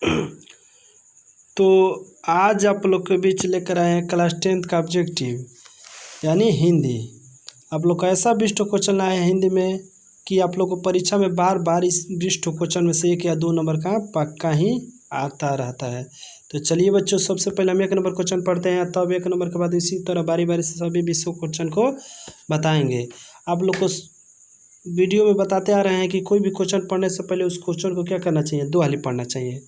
तो आज आप लोग के बीच लेकर आए हैं क्लास 10th का ऑब्जेक्टिव यानी हिंदी। आप लोग का ऐसा 20 क्वेश्चन आए हैं हिंदी में कि आप लोग को परीक्षा में बार बार इस 20 क्वेश्चन में से 1 या 2 नंबर का पक्का ही आता रहता है। तो चलिए बच्चों, सबसे पहले हम 1 नंबर क्वेश्चन पढ़ते हैं, तब 1 नंबर के बाद इसी तरह बारी बारी से सभी 20 क्वेश्चन को बताएंगे। आप लोग को वीडियो में बताते आ रहे हैं कि कोई भी क्वेश्चन पढ़ने से पहले उस क्वेश्चन को क्या करना चाहिए, 2 हाली पढ़ना चाहिए।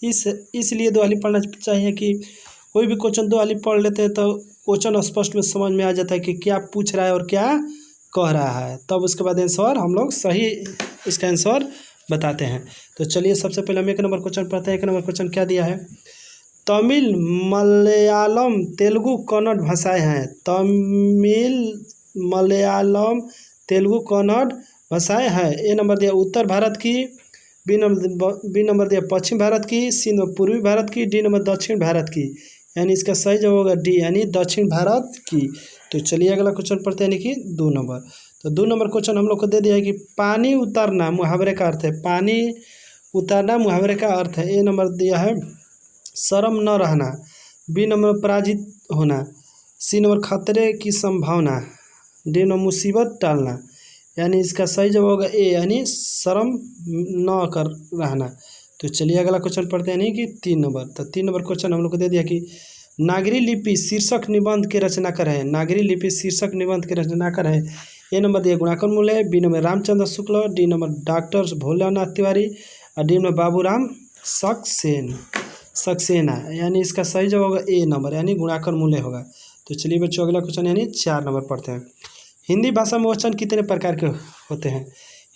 इसलिए 2 हाली पढ़ना चाहिए कि कोई भी क्वेश्चन 2 हाली पढ़ लेते हैं तो क्वेश्चन स्पष्ट में समझ में आ जाता है कि क्या पूछ रहा है और क्या कह रहा है। तब उसके बाद आंसर हम लोग सही इसका आंसर बताते हैं। तो चलिए सबसे पहले हम 1 नंबर क्वेश्चन पढ़ते हैं। 1 नंबर क्वेश्चन क्या दिया है? तमिल, मलयालम, तेलुगु, कन्नड़ भाषाएं हैं। तमिल, मलयालम, तेलुगु, कन्नड़ भाषाएं हैं। ए नंबर दिया उत्तर भारत की, बी नंबर दिया पश्चिम भारत की, सी नंबर पूर्वी भारत की, डी नंबर दक्षिण भारत की। यानी इसका सही जवाब होगा डी यानी दक्षिण भारत की। तो चलिए अगला क्वेश्चन पढ़ते हैं, यानी कि 2 नंबर। तो 2 नंबर क्वेश्चन हम लोग को दे दिया है कि पानी उतारना मुहावरे का अर्थ है। पानी उतारना मुहावरे का अर्थ है। ए नंबर दिया है शर्म न रहना, बी नंबर पराजित होना, सी नंबर खतरे की संभावना, डी नंबर मुसीबत टालना। यानी इसका सही जवाब होगा ए यानी शर्म न कर रहना। तो चलिए अगला क्वेश्चन पढ़ते हैं, यानी कि 3 नंबर। तो 3 नंबर क्वेश्चन हम लोग को दे दिया कि नागरी लिपि शीर्षक निबंध के रचनाकार है। नागरी लिपि शीर्षक निबंध के रचनाकार है। ए नंबर दिया Gunakar Muley, B number Ramchandra Shukla, D number doctor Bholanath Tiwari और डी नंबर बाबूराम सक्सेना। यानी इसका सही जवाब होगा ए नंबर यानी गुणाकर मूल्य होगा। तो चलिए बच्चों अगला क्वेश्चन यानी 4 नंबर पढ़ते हैं। हिंदी भाषा में वचन कितने प्रकार के होते हैं?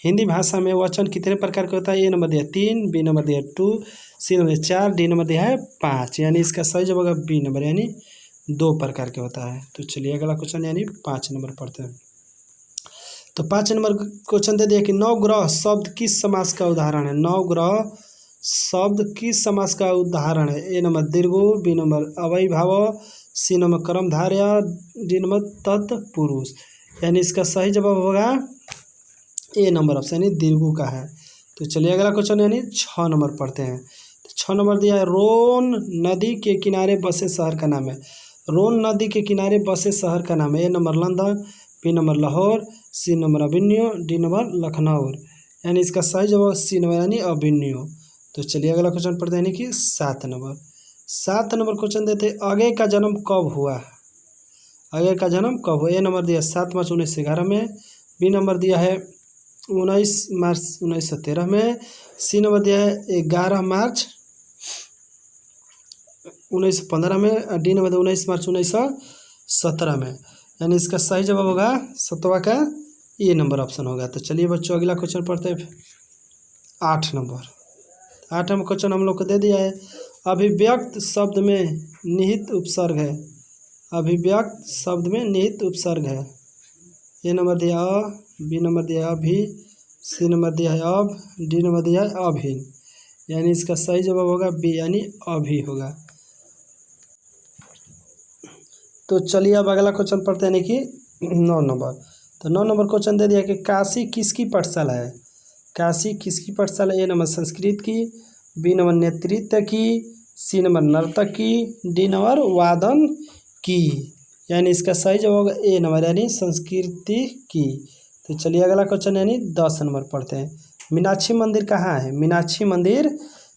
हिंदी भाषा में वचन कितने प्रकार के होता है? ए नंबर दिया 3, बी नंबर दिया 2, सी नंबर 4, डी नंबर दिया है 5। यानी इसका सही जवाब होगा बी नंबर यानी 2 प्रकार के होता है। तो चलिए अगला क्वेश्चन यानी 5 नंबर पढ़ते हैं। तो 5 नंबर क्वेश्चन दे दिया कि नवग्रह शब्द किस समास का उदाहरण है? नवग्रह शब्द किस समास का उदाहरण है? ए नंबर दीर्घु, बी नंबर अव्ययीभाव, सी नंबर कर्मधारय, डी नंबर तत्पुरुष। यानी इसका सही जवाब होगा ए नंबर ऑप्शन यानी दीर्घु का है। तो चलिए अगला क्वेश्चन यानी 6 नंबर पढ़ते हैं। तो 6 नंबर दिया है रोन नदी के किनारे बसे शहर का नाम है। रोन नदी के किनारे बसे शहर का नाम है। A number London, B number Lahore, C number Avignon, D number Lucknow. यानी इसका सही जवाब सी नंबर यानी अभिन्यो। तो चलिए अगला क्वेश्चन पढ़ते हैं, यानी कि 7 नंबर। 7 नंबर क्वेश्चन देते आगे का जन्म कब हुआ? आगे का जन्म कब हुआ? ए नंबर दिया 7 मार्च 1911 में, बी नंबर दिया है 19 मार्च 1913 में, सी नंबर दिया है 11 मार्च 1915 में, डी नंबर 19 मार्च 1917 में। यानी इसका सही जवाब होगा 7वां का ए नंबर ऑप्शन होगा। तो चलिए बच्चों अगला क्वेश्चन पढ़ते हैं 8 नंबर। 8 नंबर क्वेश्चन हम लोग को दे दिया है अभिव्यक्त शब्द में निहित उपसर्ग है। अभिव्यक्त शब्द में निहित उपसर्ग है। ए नंबर दिया अ, बी नंबर दिया अभी, सी नंबर दिया है अब, डी नंबर दिया है अभिन। यानी इसका सही जवाब होगा बी यानी अभी होगा। तो चलिए अब अगला क्वेश्चन पढ़ते हैं, यानी कि 9 नंबर। तो 9 नंबर क्वेश्चन दे दिया कि काशी किसकी पाठशाला है? काशी किसकी पाठशाला? ए नंबर संस्कृत की, बी नंबर नेतृत्व की, सी नंबर नर्तक की, डी नंबर वादन की। यानी इसका सही जवाब होगा ए नंबर यानी संस्कृति की। तो चलिए अगला क्वेश्चन यानी 10 नंबर पढ़ते हैं। मीनाक्षी मंदिर कहाँ है? मीनाक्षी मंदिर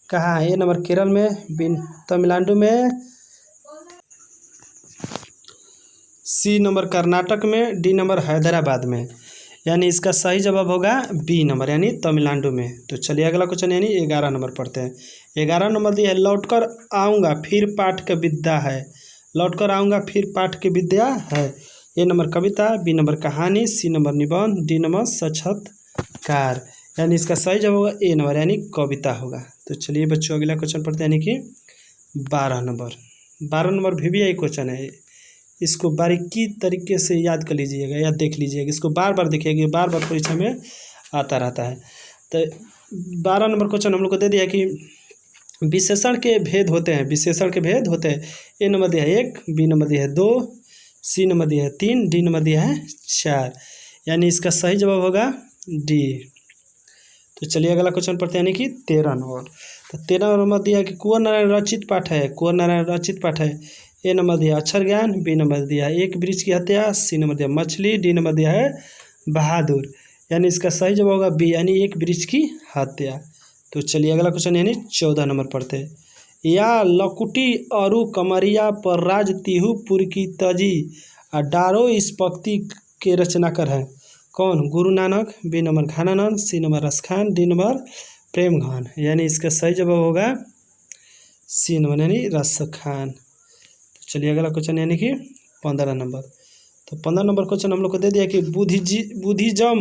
कहाँ है? ए नंबर केरल में, बी तमिलनाडु में, सी नंबर कर्नाटक में, डी नंबर हैदराबाद में। यानी इसका सही जवाब होगा बी नंबर यानी तमिलनाडु में। तो चलिए अगला क्वेश्चन यानी 11 नंबर पढ़ते हैं। 11 नंबर दिया है लौटकर आऊँगा फिर पाठ की विद्या है। लौटकर आऊँगा फिर पाठ की विद्या है। A number Kavita, B number कहानी, सी नंबर निबंध, डी नंबर साक्षात्कार। यानी इसका सही जवाब होगा ए नंबर यानी कविता होगा। तो चलिए बच्चों अगला क्वेश्चन पढ़ते हैं, यानी कि 12 नंबर। 12 नंबर VVI क्वेश्चन है। इसको बारीकी तरीके से याद कर लीजिएगा या देख लीजिएगा। इसको बार बार देखिएगा, बार बार परीक्षा में आता रहता है। तो 12 नंबर क्वेश्चन हम लोग को दे दिया कि विशेषण के भेद होते हैं। विशेषण के भेद होते हैं। ए नंबर दिया है 1, बी नंबर दिया है 2, सी नंबर दिया है 3, डी नंबर दिया है 4। यानी इसका सही जवाब होगा डी। तो चलिए अगला क्वेश्चन पढ़ते हैं, यानी कि 13 नंबर। तो 13 नंबर दिया है कि कुंवर नारायण रचित पाठ है, कुंवर नारायण रचित पाठ है। ए नंबर दिया अक्षर ज्ञान, बी नंबर दिया एक वृक्ष की हत्या, सी नंबर दिया मछली, डी नंबर दिया है बहादुर। यानी इसका सही जवाब होगा बी, यानी एक वृक्ष की हत्या। तो चलिए अगला क्वेश्चन यानी 14 नंबर पढ़ते हैं। या लकुटी अरु कमरिया पर राज तिहु पुर की तजी डारो इस पंक्ति के रचनाकार हैं कौन? Guru Nanak, B number Ghananand, C number Raskhan, D number Prem Ghan. यानी इसका सही जवाब होगा सी नंबर यानी रसखान। तो चलिए अगला क्वेश्चन यानी कि 15 नंबर। तो 15 नंबर क्वेश्चन हम लोग को दे दिया कि बुद्धिज्म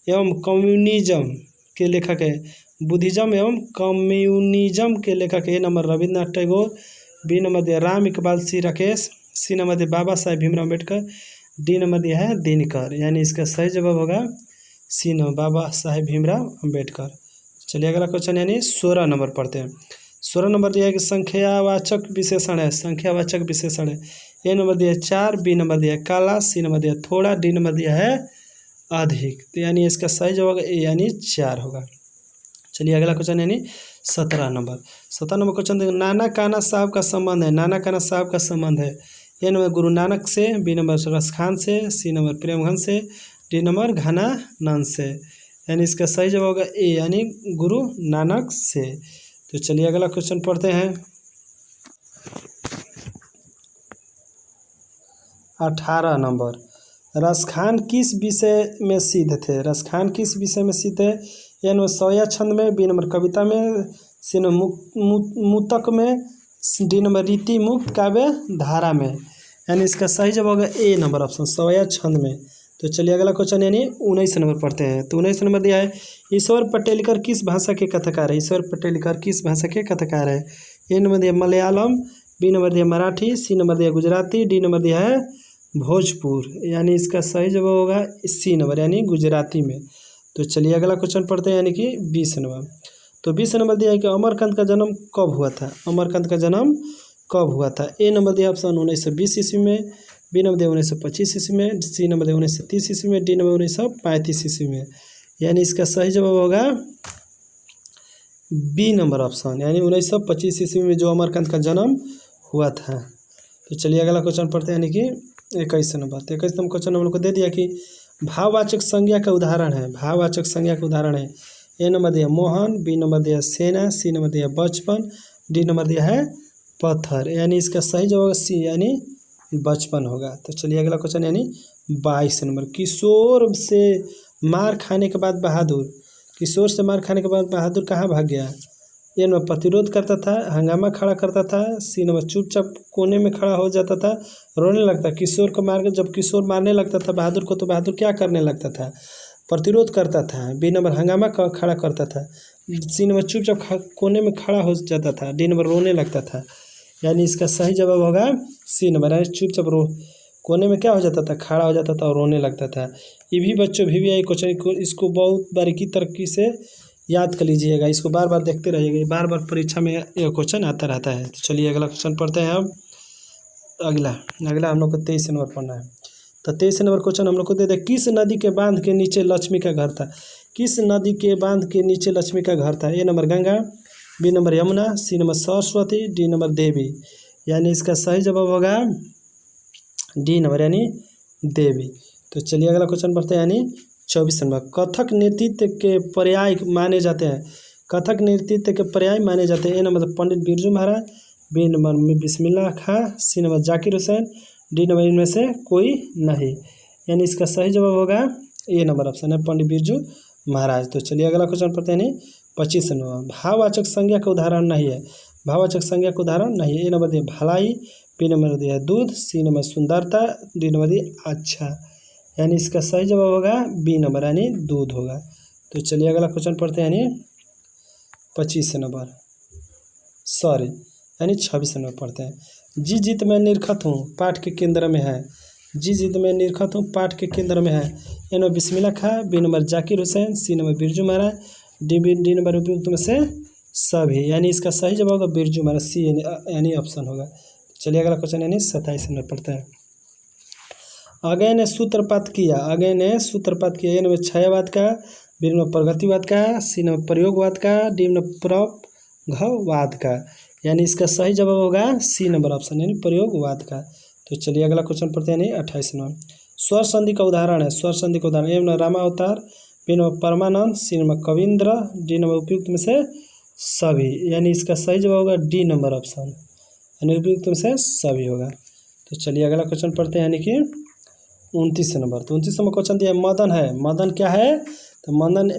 एवं कम्युनिज्म के लेखक है। बुद्धिज्म एवं कम्युनिज्म के लेखक A number Rabindranath Tagore, B number दिया Ram Iqbal C Rakesh, C number दिया बाबा साहेब भीमराव अम्बेडकर, डी नंबर दिया है दिनकर। यानी इसका सही जवाब होगा सी नंबर बाबा साहेब भीमराव अम्बेडकर। चलिए अगला क्वेश्चन यानी 16 नंबर पढ़ते हैं। 16 नंबर दिया है कि संख्यावाचक विशेषण है, संख्यावाचक विशेषण है। ए नंबर दिया है 4, बी नंबर दिया है काला, सी नंबर दिया है थोड़ा, डी नंबर दिया है अधिक। तो यानी इसका सही जवाब यानी 4 होगा। चलिए अगला क्वेश्चन यानी 17 नंबर। 17 नंबर क्वेश्चन देखिए, नाना काना साहब का संबंध है, नाना काना साहब का संबंध है। ए नंबर गुरु नानक से, बी नंबर रसखान से, सी नंबर प्रेमघन से, डी नंबर घानानंद से। यानी इसका सही जवाब होगा ए, यानी गुरु नानक से। तो चलिए अगला क्वेश्चन पढ़ते हैं। 18 नंबर, रसखान किस विषय में सिद्ध थे? रसखान किस विषय में सिद्ध है? ए नंबर सौया छंद में, बी नंबर कविता में, सी नंबर मुतक में, डी नंबर रीति मुक्त काव्य धारा में। यानी इसका सही जवाब होगा ए नंबर ऑप्शन सौया छंद में। तो चलिए अगला क्वेश्चन यानी 19 नंबर पढ़ते हैं। तो 19 नंबर दिया है ईश्वर पटेलकर किस भाषा के कथाकार है? ईश्वर पटेलकर किस भाषा के कथाकार है? ए नंबर दिया मलयालम, बी नंबर दिया मराठी, सी नंबर दिया गुजराती, डी नंबर दिया है भोजपुर। यानी इसका सही जवाब होगा सी नंबर यानी गुजराती में। तो चलिए अगला क्वेश्चन पढ़ते हैं यानी कि 20 नंबर। तो 20 नंबर दिया है कि अमरकांत का जन्म कब हुआ था? अमरकांत का जन्म कब हुआ था? ए नंबर दिया ऑप्शन 1920 ईस्वी में, बी नंबर दिया 1925 ईस्वी में, सी नंबर दिया 1930 ईस्वी में, डी नंबर 1935 ईस्वी में। यानी इसका सही जवाब होगा बी नंबर ऑप्शन यानी 1925 ईस्वी में जो अमरकांत का जन्म हुआ था। तो चलिए अगला क्वेश्चन पढ़ते हैं यानी कि 21 नंबर। तो 21 नंबर क्वेश्चन हम लोग को दे दिया कि भाववाचक संज्ञा का उदाहरण है, भाववाचक संज्ञा का उदाहरण है। ए नंबर दिया मोहन, बी नंबर दिया सेना, सी नंबर दिया बचपन, डी नंबर दिया है पत्थर। यानी इसका सही जवाब सी यानी बचपन होगा। तो चलिए अगला क्वेश्चन यानी 22 नंबर, किशोर से मार खाने के बाद बहादुर, किशोर से मार खाने के बाद बहादुर कहाँ भाग गया? ए नंबर प्रतिरोध करता था, हंगामा खड़ा करता था, सी नंबर चुपचाप कोने में खड़ा हो जाता था, रोने लगता। किशोर को मार के जब किशोर मारने लगता था बहादुर को तो बहादुर क्या करने लगता था? प्रतिरोध करता था, बी नंबर हंगामा खड़ा करता था, सी नंबर चुपचाप कोने में खड़ा हो जाता था, डी नंबर रोने लगता था। यानी इसका सही जवाब होगा सी नंबर यानी चुपचाप कोने में क्या हो जाता था? खड़ा हो जाता था और रोने लगता था। ये भी बच्चों VVI क्वेश्चन इसको बहुत बारीकी तरीके से याद कर लीजिएगा, इसको बार बार देखते रहिएगा, बार बार परीक्षा में यह क्वेश्चन आता रहता है। तो चलिए अगला क्वेश्चन पढ़ते हैं अब। अगला हम लोग को 23 नंबर पढ़ना है। तो 23 नंबर क्वेश्चन हम लोग को दे दे, किस नदी के बांध के नीचे लक्ष्मी का घर था? किस नदी के बांध के नीचे लक्ष्मी का घर था? A number Ganga, B number Yamuna, C number Saraswati, D number Devi. यानी इसका सही जवाब होगा डी नंबर यानी देवी। तो चलिए अगला क्वेश्चन पढ़ते हैं यानी 24 नंबर, कथक नृत्य के पर्याय माने जाते हैं, कथक नृत्य के पर्याय माने जाते हैं। A number Pandit Birju Maharaj, B number Bismillah Khan, C number Zakir Hussain, D number इनमें से कोई नहीं। यानी इसका सही जवाब होगा ए नंबर ऑप्शन है पंडित बिरजू महाराज। तो चलिए अगला क्वेश्चन पढ़ते हैं यानी 25 नंबर, भाववाचक संज्ञा का उदाहरण नहीं है, भाववाचक संज्ञा का उदाहरण नहीं है। ए नंबर दिया भलाई, बी नंबर दिया दूध, सी नंबर सुंदरता, डी नंबर दिया अच्छा। यानी इसका सही जवाब होगा बी नंबर यानी दूध होगा। तो चलिए अगला क्वेश्चन पढ़ते हैं यानी 25 नंबर यानी 26 नंबर पढ़ते हैं। जी जीत मैं निरखत हूँ पाठ के केंद्र में है, जी जीत मैं निरखत हूँ पाठ के केंद्र में है। A number Bismillah Khan, B number Zakir Hussain, C number Birju Maharaj, D number उपयुक्त में से सभी। यानी इसका सही जवाब होगा बिरजू महाराज, सी यानी ऑप्शन होगा। चलिए अगला क्वेश्चन यानी 27 नंबर पढ़ते हैं। अगय ने सूत्रपात किया, अगय ने सूत्रपात किया। ए नंबर छायावाद का, बी नंबर प्रगतिवाद का, सी नंबर प्रयोगवाद का, डी नंबर प्रयोगवाद का, यानी इसका सही जवाब होगा सी नंबर ऑप्शन, यानी प्रयोगवाद का। तो चलिए अगला क्वेश्चन पढ़ते हैं, यानी 28 नंबर। स्वर संधि का उदाहरण है, स्वर संधि का उदाहरण, ए नंबर रामावतार, बी नंबर परमानंद, सी नंबर कविंद्र, डी नंबर उपयुक्त में से सभी, यानी इसका सही जवाब होगा डी नंबर ऑप्शन, यानी उपयुक्त में से सभी होगा। तो चलिए अगला क्वेश्चन पढ़ते हैं, यानी कि 29 नंबर। तो 29 नंबर क्वेश्चन दिया मदन है, मदन क्या है? तो मदन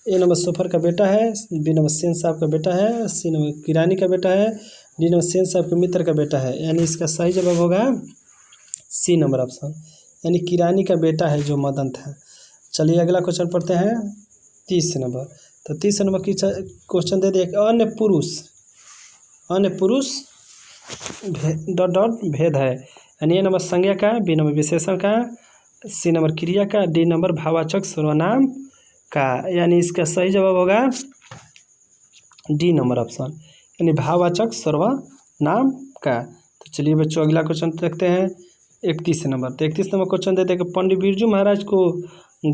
ए नंबर सोफर का बेटा है, बी नंबर सेन साहब का बेटा है, सी नंबर किरानी का बेटा है, डी नंबर सेन साहब के मित्र का बेटा है, यानी इसका सही जवाब होगा सी नंबर ऑप्शन, यानी किरानी का बेटा है जो मदन था। चलिए अगला क्वेश्चन पढ़ते हैं 30 नंबर। तो 30 नंबर की क्वेश्चन दे दिया, अन्य पुरुष डॉट डॉट भेद है, यानी ए नंबर संज्ञा का, बी नंबर विशेषण का, सी नंबर क्रिया का, डी नंबर भाववाचक सर्वनाम का, यानी इसका सही जवाब होगा डी नंबर ऑप्शन, यानी भाववाचक सर्वनाम का। तो चलिए बच्चों अगला क्वेश्चन देखते हैं 31 नंबर। तो 31 नंबर क्वेश्चन देते हैं कि पंडित बिरजू महाराज को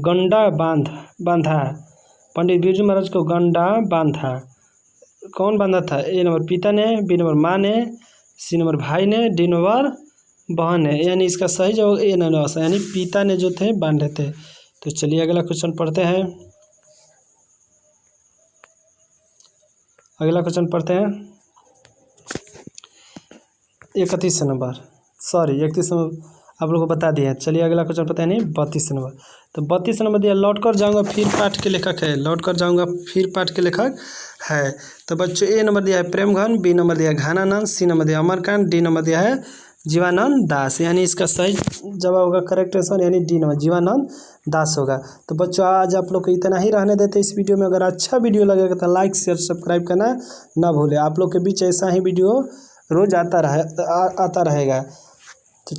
गंडा बांधा, पंडित बिरजू महाराज को गंडा बांधा, कौन बांधा था? ए नंबर पिता ने, बी नंबर माँ ने, सी नंबर भाई ने, डी नंबर बहन है, यानी इसका सही जवाब ए नंबर ऑप्शन, यानी पिता ने जो थे बांधे थे। तो चलिए अगला क्वेश्चन पढ़ते हैं, अगला क्वेश्चन पढ़ते हैं 31 नंबर, सॉरी 31 नंबर आप लोगों को बता दिया। चलिए अगला क्वेश्चन पता है, नहीं 32 नंबर। तो 32 नंबर दिया, लौट कर जाऊँगा फिर पाठ के लेखक है, लौट कर जाऊँगा फिर पाठ के लेखक है। तो बच्चों ए नंबर दिया है प्रेमघन, बी नंबर दिया है घानानंद, सी नंबर दिया अमरकांत, डी नंबर दिया है जीवानंद दास, यानी इसका सही जवाब होगा करेक्ट आंसर, यानी डी नंबर जीवानंद दास होगा। तो बच्चों आज आप लोग को इतना ही रहने देते इस वीडियो में। अगर अच्छा वीडियो लगेगा तो लाइक शेयर सब्सक्राइब करना ना भूलें। आप लोग के बीच ऐसा ही वीडियो रोज़ आता रहेगा। तो